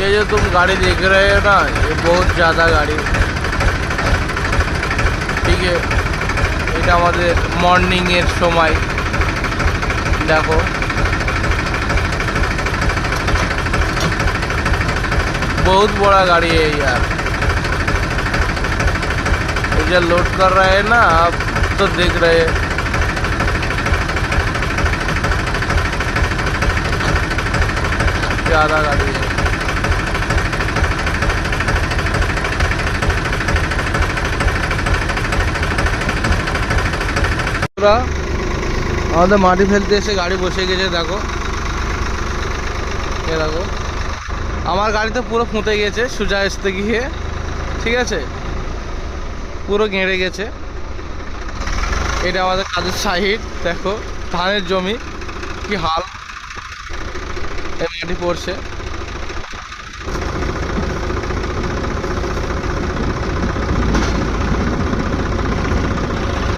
ये जो तुम गाड़ी देख रहे हो ना, ये बहुत ज़्यादा गाड़ी, ठीक है। এটা আমাদের মর্নিং এর সময়, দেখো बहुत बड़ा गाड़ी है यार। ये जो लोड कर रहा है ना, आप तो देख रहे हैं, ज़्यादा गाड़ी है। আমাদের মাটি ফেলতে এসে গাড়ি বসে গেছে, দেখো এ দেখো আমার গাড়িতে পুরো ফুঁতে গেছে সোজা আসতে গিয়ে, ঠিক আছে, পুরো গেঁড়ে গেছে। এটা আমাদের কাজের সাইড, দেখো ধানের জমি কি হাল, মাটি পড়ছে।